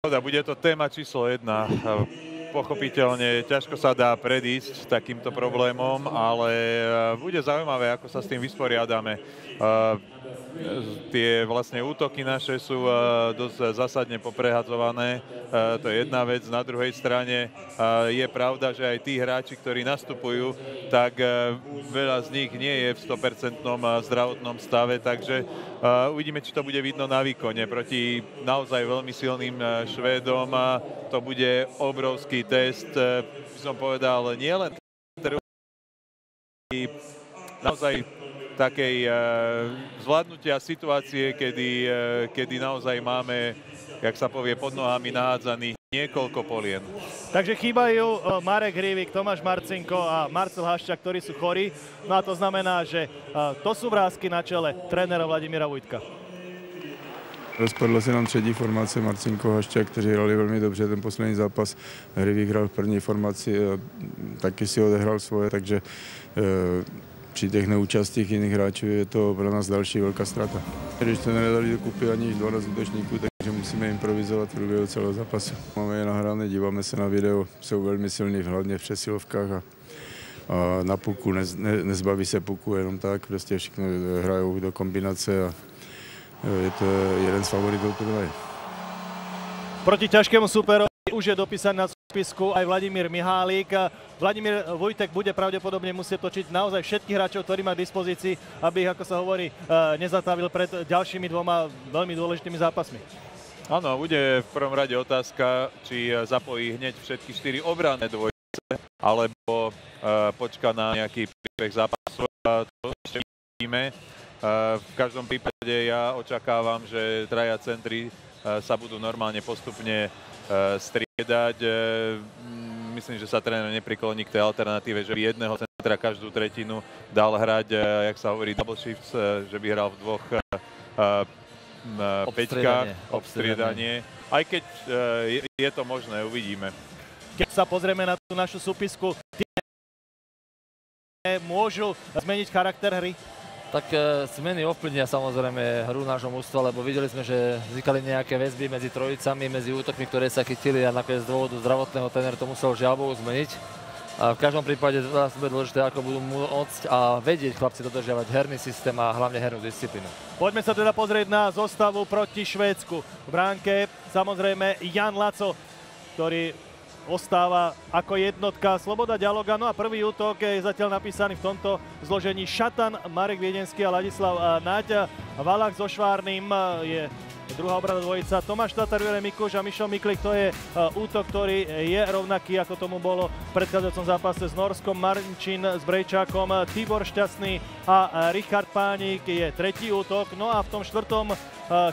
Bude to téma číslo 1. Pochopiteľne ťažko sa dá predísť takýmto problémom, ale bude zaujímavé, ako sa s tým vysporiadame. Tie vlastne útoky naše sú dosť zásadne poprehadzované. To je jedna vec. Na druhej strane je pravda, že aj tí hráči, ktorí nastupujú, tak veľa z nich nie je v 100% zdravotnom stave, takže uvidíme, či to bude vidno na výkone. Proti naozaj veľmi silným Švédom to bude obrovský test, by som povedal, nielen naozaj takej zvládnutia situácie, kedy naozaj máme, jak sa povie, pod nohami nahádzaných niekoľko polien. Takže chýbajú Marek Hrivik, Tomáš Marcinko a Marcel Haščák, ktorí sú chorí. No a to znamená, že to sú vrásky na čele trénera Vladimíra Vujtka. Rozpadla se nám třetí formace, Marcinko, Haščák, kteří hrali velmi dobře ten poslední zápas. Hrivik hrál v první formaci a taky si odehrál svoje, takže při těch neúčastích jiných hráčů je to pro nás další velká ztráta. Když to nedali dokupy ani 12 útočníků, takže musíme improvizovat v průběhu celého zápasu. Máme je nahrané, díváme se na video, jsou velmi silní, hlavně v přesilovkách a na puku, nezbaví se puku jenom tak, prostě všechno hrajou do kombinace a je to jeden z favoritov turnaje. Proti ťažkému súperovi už je dopísaný na spisku aj Vladimír Mihálík. Vladimír Vujtek bude pravdepodobne musieť točiť naozaj všetkých hráčov, ktorí má k dispozícii, aby ich, ako sa hovorí, nezatavil pred ďalšími dvoma veľmi dôležitými zápasmi. Áno, bude v prvom rade otázka, či zapojí hneď všetky 4 obranné dvojice, alebo počká na nejaký príbeh zápasu. To ešte vidíme. V každom prípade ja očakávam, že traja centri sa budú normálne postupne striedať. Myslím, že sa tréner neprikloní k tej alternatíve, že by jedného centra každú tretinu dal hrať, jak sa hovorí, double shifts, že by hral v dvoch peťkách, obstriedanie. Aj keď je to možné, uvidíme. Keď sa pozrieme na tú našu súpisku, môžu zmeniť charakter hry? Tak zmeny ovplyvnia samozrejme hru nášho mužstva, lebo videli sme, že vznikali nejaké väzby medzi trojicami, medzi útokmi, ktoré sa chytili a nakoniec z dôvodu zdravotného tréner to musel žiaľbohu zmeniť. A v každom prípade bude dôležité, ako budú môcť a vedieť chlapci dodržiavať herný systém a hlavne hernú disciplínu. Poďme sa teda pozrieť na zostavu proti Švédsku. V bránke samozrejme Jan Laco, ktorý ostáva ako jednotka, Sloboda Ďaloga. No a prvý útok je zatiaľ napísaný v tomto zložení Šatan, Marek Viedenský a Ladislav Naď. Valach so Švárnym je druhá obrana dvojica. Tomáš Tatar, Juraj Mikuš a Mišo Miklik, to je útok, ktorý je rovnaký, ako tomu bolo v predchádzajúcom zápase s Norskom. Marčin s Brejčákom, Tibor Šťastný a Richard Pánik je tretí útok. No a v tom štvrtom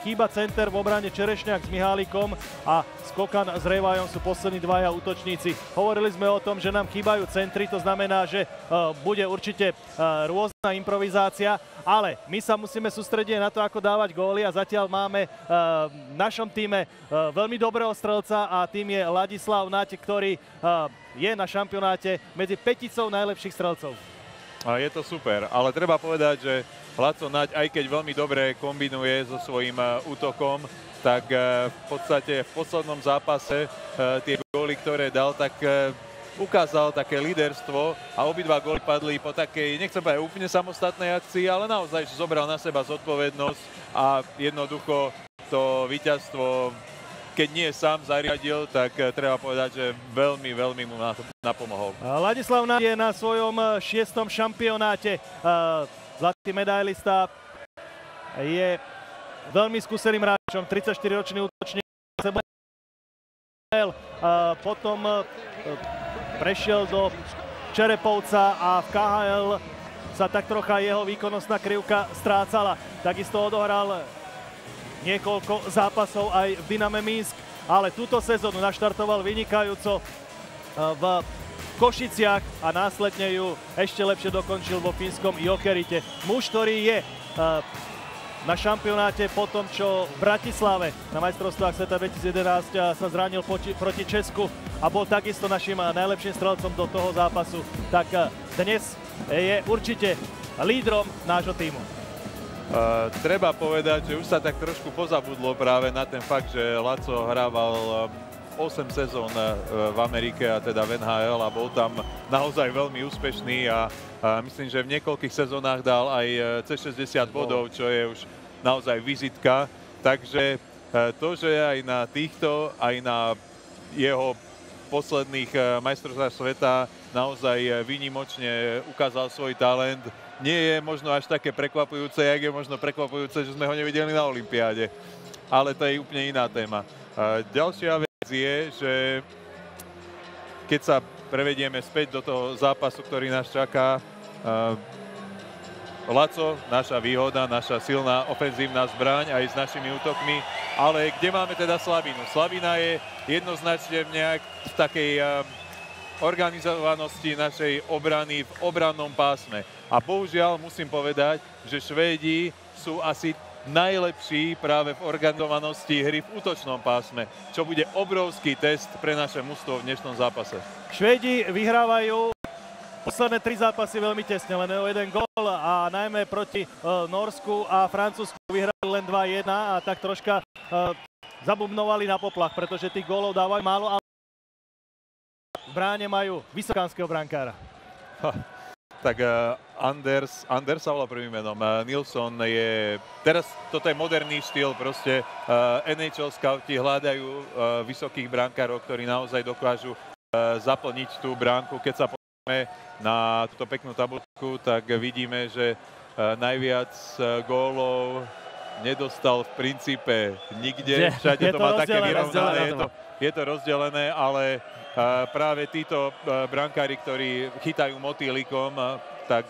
chýba center v obrane Čerešňák s Mihálikom a Skokan s Revajom sú poslední dvaja útočníci. Hovorili sme o tom, že nám chýbajú centry, to znamená, že bude určite rôzna improvizácia, ale my sa musíme sústrediť na to, ako dávať góly a zatiaľ máme v našom týme veľmi dobrého strelca a tým je Ladislav Naď, ktorý je na šampionáte medzi päticou najlepších strelcov. A je to super, ale treba povedať, že Laco Naď, aj keď veľmi dobre kombinuje so svojím útokom, tak v podstate v poslednom zápase tie góly, ktoré dal, tak ukázal také líderstvo a obidva góly padli po takej, nechcem povedať úplne samostatnej akcii, ale naozaj zobral na seba zodpovednosť a jednoducho to víťazstvo, keď nie sám zariadil, tak treba povedať, že veľmi, veľmi mu napomohol. Ladislav Naď je na svojom 6. šampionáte. Zlatý medailista, je veľmi skúseným hráčom, 34-ročný útočník. Potom prešiel do Čerepovca a v KHL sa tak trocha jeho výkonnostná krivka strácala. Takisto odohral niekoľko zápasov aj v Dyname Minsk, ale túto sezónu naštartoval vynikajúco v Košiciach a následne ju ešte lepšie dokončil vo fínskom Jokerite. Muž, ktorý je na šampionáte po tom, čo v Bratislave na majstrovstvách sveta 2011 sa zranil proti Česku a bol takisto našim najlepším strelcom do toho zápasu, tak dnes je určite lídrom nášho týmu. Treba povedať, že už sa tak trošku pozabudlo práve na ten fakt, že Laco hrával 8 sezón v Amerike, a teda v NHL, a bol tam naozaj veľmi úspešný a myslím, že v niekoľkých sezónach dal aj cez 60 bodov, čo je už naozaj vizitka. Takže to, že aj na týchto, aj na jeho posledných majstrovstvách sveta naozaj výnimočne ukázal svoj talent, nie je možno až také prekvapujúce, jak je možno prekvapujúce, že sme ho nevideli na olympiáde. Ale to je úplne iná téma. Ďalšia vec je, že keď sa prevedieme späť do toho zápasu, ktorý nás čaká, Laco, naša výhoda, naša silná ofenzívna zbraň aj s našimi útokmi, ale kde máme teda slabinu? Slabina je jednoznačne v takej organizovanosti našej obrany v obrannom pásme. A bohužiaľ musím povedať, že Švédi sú asi najlepší práve v organizovanosti hry v útočnom pásme, čo bude obrovský test pre naše mužstvo v dnešnom zápase. Švédi vyhrávajú posledné 3 zápasy veľmi tesne, len o 1 gól, a najmä proti Norsku a Francúzsku vyhrali len 2-1 a tak troška zabubnovali na poplach, pretože tých gólov dávajú málo, ale v bráne majú vysokánskeho brankára. Tak Anders sa volá prvým menom. Nilsson je... Teraz toto je moderný štýl, proste NHL scouti hľadajú vysokých brankárov, ktorí naozaj dokážu zaplniť tú bránku. Keď sa pozrieme na túto peknú tabuľku, tak vidíme, že najviac gólov nedostal v princípe nikde. Všade to má také vyrovnané. Je to rozdelené, ale práve títo brankári, ktorí chytajú motýlikom, tak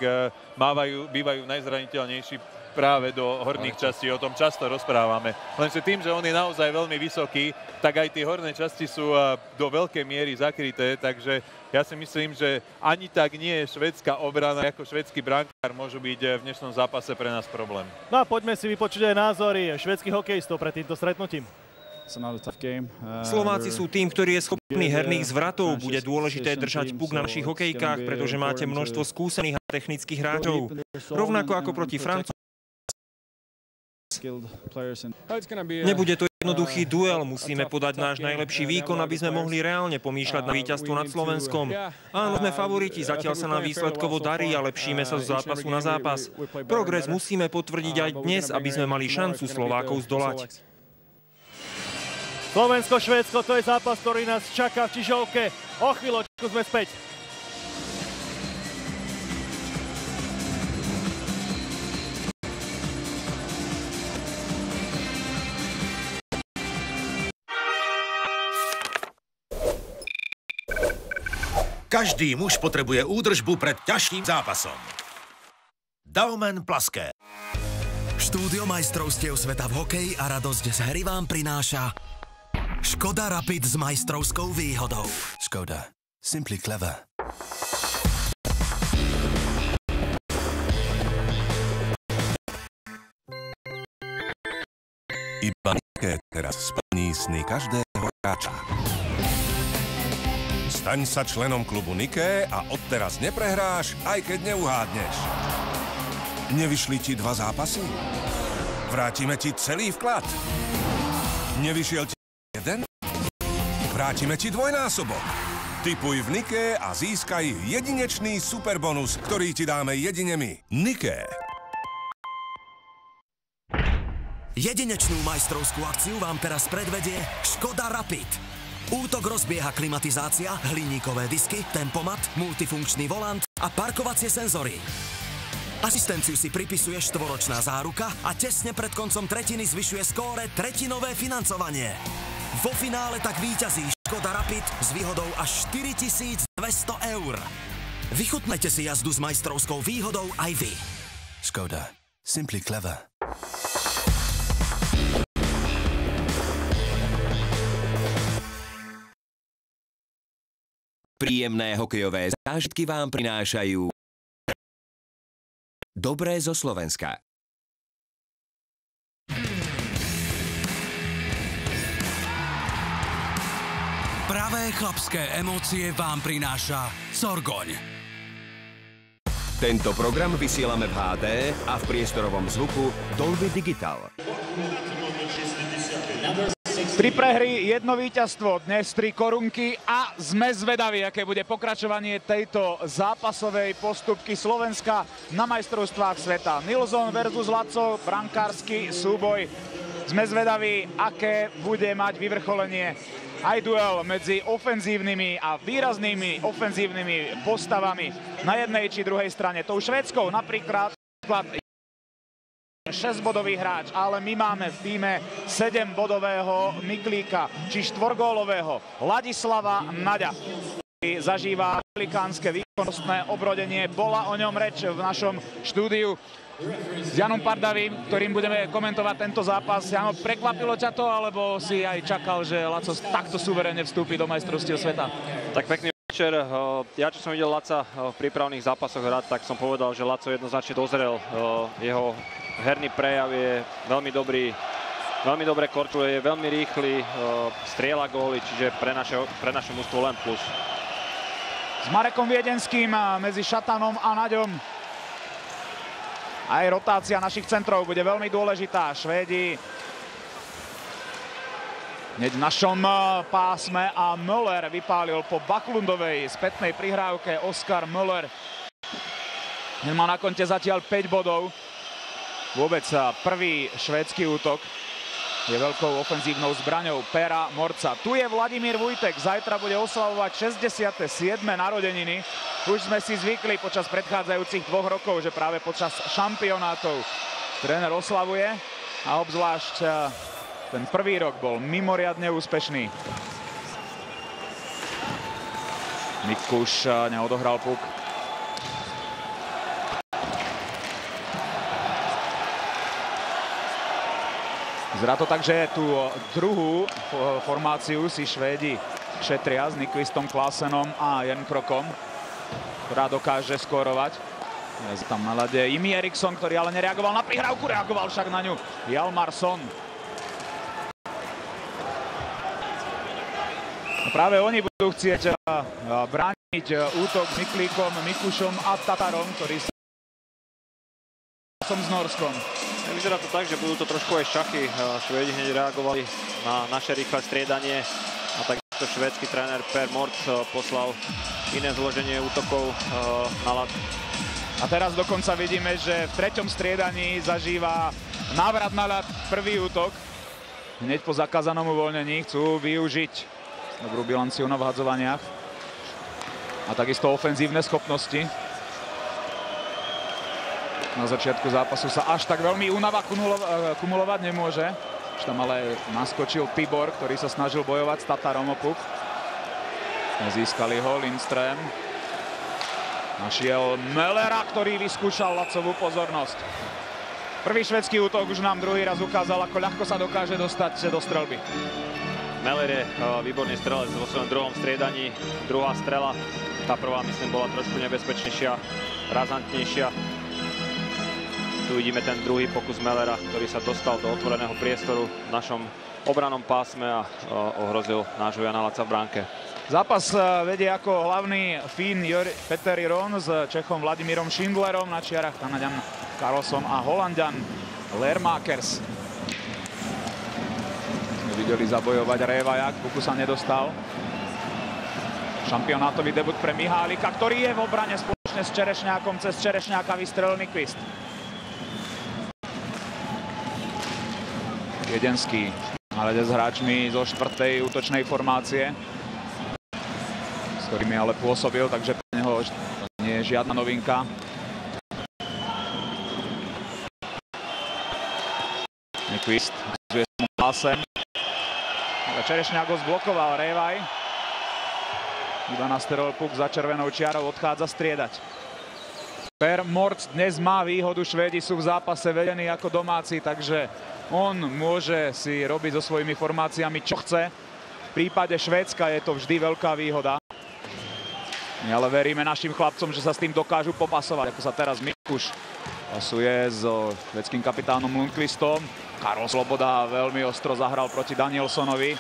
bývajú najzraniteľnejší práve do horných častí. O tom často rozprávame. Lenže tým, že on je naozaj veľmi vysoký, tak aj tie horné časti sú do veľkej miery zakryté, takže ja si myslím, že ani tak nie je švédska obrana ako švédsky brankár môžu byť v dnešnom zápase pre nás problém. No a poďme si vypočuť aj názory švédskych hokejistov pred týmto stretnutím. Slováci sú tým, ktorý je schopný herných zvratov. Bude dôležité držať puk na našich hokejkách, pretože máte množstvo skúsených a technických hráčov. Rovnako ako proti Francúzsku. Nebude to jednoduchý duel, musíme podať náš najlepší výkon, aby sme mohli reálne pomýšľať na víťazstvo nad Slovenskom. Áno, sme favoriti, zatiaľ sa nám výsledkovo darí a lepšíme sa z zápasu na zápas. Progres musíme potvrdiť aj dnes, aby sme mali šancu Slovákov zdolať. Slovensko-Švédsko, to je zápas, ktorý nás čaká v Čižovke. O chvíľočku sme späť. Každý muž potrebuje údržbu pred ťažkým zápasom. Daumen Plaské. Štúdio majstrovstiev sveta v hokeji a radosť z hry vám prináša Škoda Rapid s majstrovskou výhodou. Škoda. Simply clever. Iba Nike teraz splní sny každého hráča. Staň sa členom klubu Nike a odteraz neprehráš, aj keď neuhádneš. Nevyšli ti 2 zápasy? Vrátime ti celý vklad. Nevyšiel ti 1? Vrátime ti dvojnásobok. Tipuj v Nike a získaj jedinečný superbonus, ktorý ti dáme jedine my. Nike. Jedinečnú majstrovskú akciu vám teraz predvedie Škoda Rapid. Útok rozbieha klimatizácia, hliníkové disky, tempomat, multifunkčný volant a parkovacie senzory. Asistenciu si pripisuje 4-ročná záruka a tesne pred koncom tretiny zvyšuje skóre tretinové financovanie. Vo finále tak víťazí Škoda Rapid s výhodou až 4200 €. Vychutnajte si jazdu s majstrovskou výhodou aj vy. Škoda. Simply clever. Príjemné hokejové zážitky vám prinášajú Dobré zo Slovenska. Pravé chlapské emócie vám prináša Sorgoň. Tento program vysielame v HD a v priestorovom zvuku Dolby Digital. 3 prehry, 1 víťazstvo, dnes 3 korunky a sme zvedaví, aké bude pokračovanie tejto zápasovej postupky Slovenska na majstrovstvách sveta. Nilsson versus Laco, brankársky súboj. Sme zvedaví, aké bude mať vyvrcholenie aj duel medzi ofenzívnymi a výraznými ofenzívnymi postavami na jednej či druhej strane. Tou Švédskou napríklad 6-bodový hráč, ale my máme v týme 7-bodového Miklíka, či 4-gólového Ladislava Naďa. Zažíva velikánske výkonnostné obrodenie. Bola o ňom reč v našom štúdiu s Janom Pardavým, ktorým budeme komentovať tento zápas. Jano, prekvapilo ťa to, alebo si aj čakal, že Laco takto suverénne vstúpi do majstrovstiev sveta? Tak pekný večer. Ja, čo som videl Laca v prípravných zápasoch hrať, tak som povedal, že Laco jednoznačne dozrel. Jeho herný prejav je veľmi dobrý, veľmi dobre korčuje, je veľmi rýchly, strieľa góly, čiže pre naše mužstvo len plus. S Marekom Viedenským medzi Šatanom a Naďom. Aj rotácia našich centrov bude veľmi dôležitá. Švédi hneď v našom pásme a Möller vypálil po Baklundovej spätnej prihrávke. Oskar Möller má na konte zatiaľ 5 bodov. Vôbec prvý švédsky útok je veľkou ofenzívnou zbraňou Pera Morca. Tu je Vladimír Vujtek, zajtra bude oslavovať 67. narodeniny. Už sme si zvykli počas predchádzajúcich 2 rokov, že práve počas šampionátov tréner oslavuje a obzvlášť ten prvý rok bol mimoriadne úspešný. Mikuš neodohral puk. Zrá to tak, že tú druhú formáciu si Švédi šetria s Nyquistom, Klaasenom a Jernkrokom, ktorá dokáže skórovať. Je tam na ľade Jimmy Eriksson, ktorý ale nereagoval na prihrávku, reagoval však na ňu Hjalmarsson. Práve oni budú chcieť brániť útok s Miklíkom, Mikušom a Tatarom, ktorý som s Norskom. Vyzerá to tak, že budú to trošku aj šachy. Švédi hneď reagovali na naše rýchle striedanie a takisto švédsky tréner Per Mort poslal iné zloženie útokov na ľad. A teraz dokonca vidíme, že v 3. striedaní zažíva návrat na ľad prvý útok. Hneď po zakázanom uvoľnení chcú využiť dobrú bilanciu na vhadzovaniach a takisto ofenzívne schopnosti. Na začiatku zápasu sa až tak veľmi únava kumulovať nemôže. Už tam ale naskočil Tibor, ktorý sa snažil bojovať s Tatarom o puk. Nezískali ho Lindström. Našiel Mellera, ktorý vyskúšal Lacovú pozornosť. Prvý švédsky útok už nám druhý raz ukázal, ako ľahko sa dokáže dostať do strelby. Meller je výborný strelec vo svojom druhom striedaní. Druhá strela, tá prvá myslím bola trošku nebezpečnejšia, razantnejšia. Tu vidíme ten druhý pokus Mellera, ktorý sa dostal do otvoreného priestoru v našom obranom pásme a ohrozil nášho Jana Laca v bránke. Zápas vedie ako hlavný Fín Peter Ron s Čechom Vladimírom Schindlerom, na čiarach Kanaďan Karlsson a Holanďan Lermakers. Videli zabojovať Révajak, puku sa nedostal. Šampionátový debut pre Mihálika, ktorý je v obrane spoločne s Čerešňákom, cez Čerešňáka vystrelil Nyquist. Viedenský ale s hráčmi zo 4. útočnej formácie, s ktorými ale pôsobil, takže pre neho nie je žiadna novinka. Nyquist zuje s pásem. Čerešňák ho zblokoval, Révaj. Iba nastrelil puk za červenou čiarou, odchádza striedať. Per Mort dnes má výhodu, Švédi sú v zápase vedení ako domáci, takže on môže si robiť so svojimi formáciami, čo chce. V prípade Švédska je to vždy veľká výhoda. My ale veríme našim chlapcom, že sa s tým dokážu popasovať, ako sa teraz Mikuš pasuje so švédským kapitánom Lundqvistom. Karol Sloboda veľmi ostro zahral proti Danielsonovi.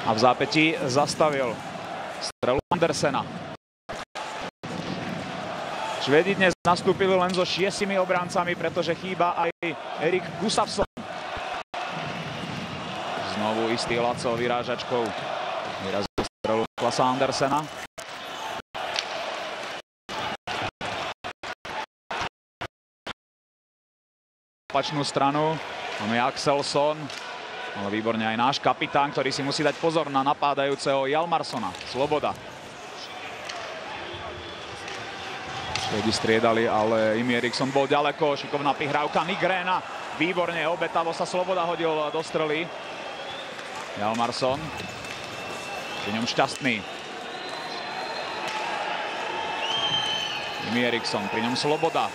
A v zápätí zastavil strelu Andersena. Švédi dnes nastúpili len so 6 obrancami, pretože chýba aj Erik Gustafsson. Znovu istý Laco vyrážačkou. Vyrazil strelu Klasa Andersena. Opačnú stranu máme Axelsson, ale výborne aj náš kapitán, ktorý si musí dať pozor na napádajúceho Hjalmarssona. Sloboda. Švédi striedali, ale Jimmy Eriksson bol ďaleko. Šikovná prihrávka Nygréna. Výborne, obetavo sa Sloboda hodil do strely. Hjalmarsson. Pri ňom Šťastný. Jimmy Eriksson, pri ňom Sloboda.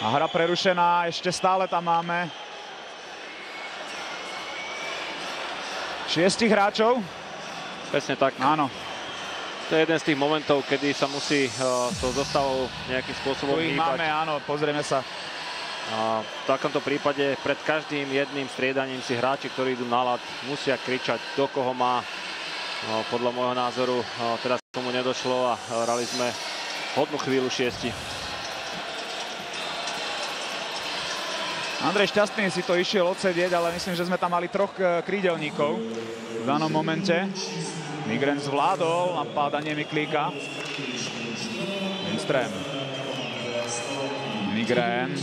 A hra prerušená, ešte stále tam máme 6 hráčov. Presne tak. Áno. To je jeden z tých momentov, kedy sa musí to zostavou nejakým spôsobom hýbať. Máme, áno, pozrieme sa. A v takomto prípade pred každým jedným striedaním si hráči, ktorí idú na ľad, musia kričať, do koho má. Podľa môjho názoru teraz k tomu nedošlo a hrali sme hodnú chvíľu 6. Andrej Šťastný si to išiel odsedieť, ale myslím, že sme tam mali 3 krídelníkov v danom momente. Nygren zvládol napádanie Miklíka. Lindström. Nygren.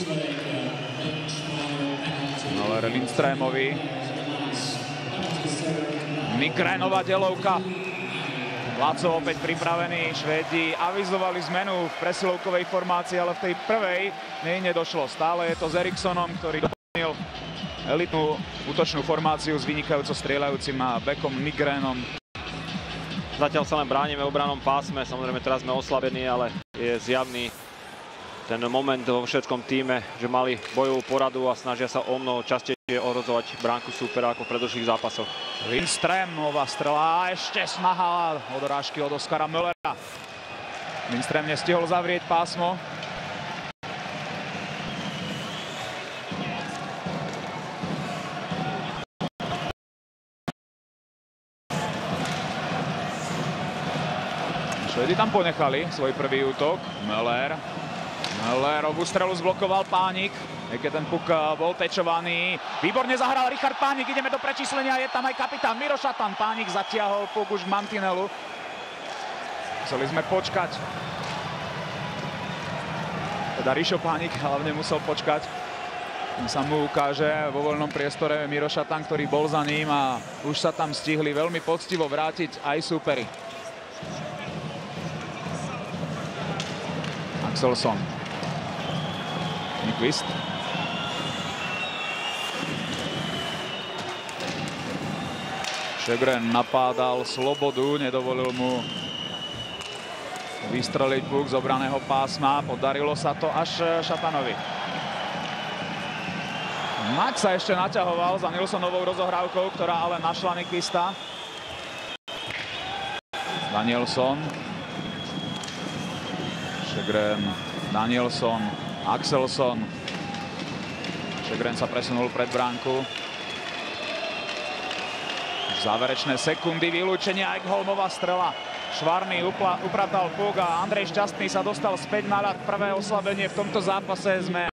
Møller Lindströmovi. Nygrenová delovka. Laco opäť pripravený. Švédi avizovali zmenu v presilovkovej formácii, ale v tej prvej nedošlo. Stále je to s Erikssonom, ktorý doplnil elitnú útočnú formáciu s vynikajúco strieľajúcim backom Nygrenom. Zatiaľ sa len bránime v obranom pásme. Samozrejme teraz sme oslabení, ale je zjavný ten moment vo švédskom týme, že mali bojovú poradu a snažia sa o mnoho častejšie ohrozovať bránku súpera ako v predošlých zápasoch. Lindströmová strela a ešte snaha od dorážky od Oskara Möllera. Lindström nestihol zavrieť pásmo. Švédi tam ponechali svoj prvý útok. Möllerovú strelu zblokoval Pánik, keď ten puk bol tečovaný. Výborne zahral Richard Pánik, ideme do prečíslenia, je tam aj kapitán Miro Šatan. Pánik zatiahol puk už k mantinelu. Museli sme počkať. Teda Rišo Pánik hlavne musel počkať. Sa mu ukáže vo voľnom priestore Miro Šatan, ktorý bol za ním a už sa tam stihli veľmi poctivo vrátiť aj súperi. Axelsson. Nyquist. Sjögren napádal Slobodu, nedovolil mu vystreliť puk z obraného pásma. Podarilo sa to až Šatanovi. Max sa ešte naťahoval za Nilssonovou rozohrávkou, ktorá ale našla Nyquista. Danielsson. Sjögren, Danielsson, Axelsson. Sjögren sa presunul pred bránku. Záverečné sekundy vylúčenia, Ekholmová strela. Švarný upratal puk a Andrej Šťastný sa dostal späť na ľad. Prvé oslabenie v tomto zápase sme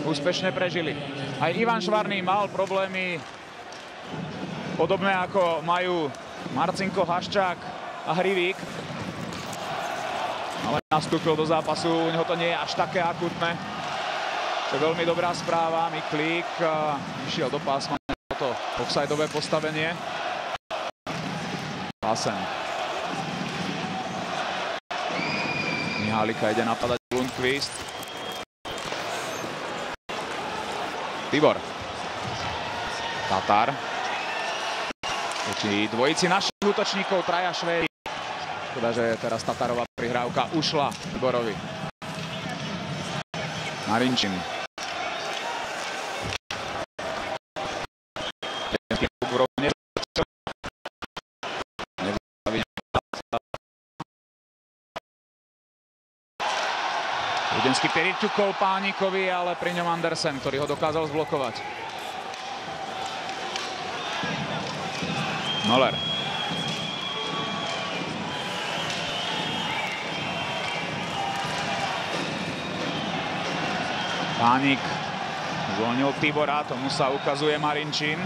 úspešne prežili. Aj Ivan Švarný mal problémy podobné ako majú Marcinko, Haščák a Hrivík. Ale nastúpil do zápasu, u neho to nie je až také akutné. To je veľmi dobrá správa. Miklík išiel do pásma, to offsideové postavenie. Klasen. Mihálika ide napadať Lundqvist. Tibor. Tatar. Proti dvojici našich útočníkov, traja Švédi. Teda, že teraz Tatarová prihrávka ušla Tiborovi. Marinčin. Videnský periťukol Pánikovi, ale pri ňom Andersen, ktorý ho dokázal zblokovať. Möller. Pánik uvoľnil Tibora, tomu sa ukazuje Marinčín.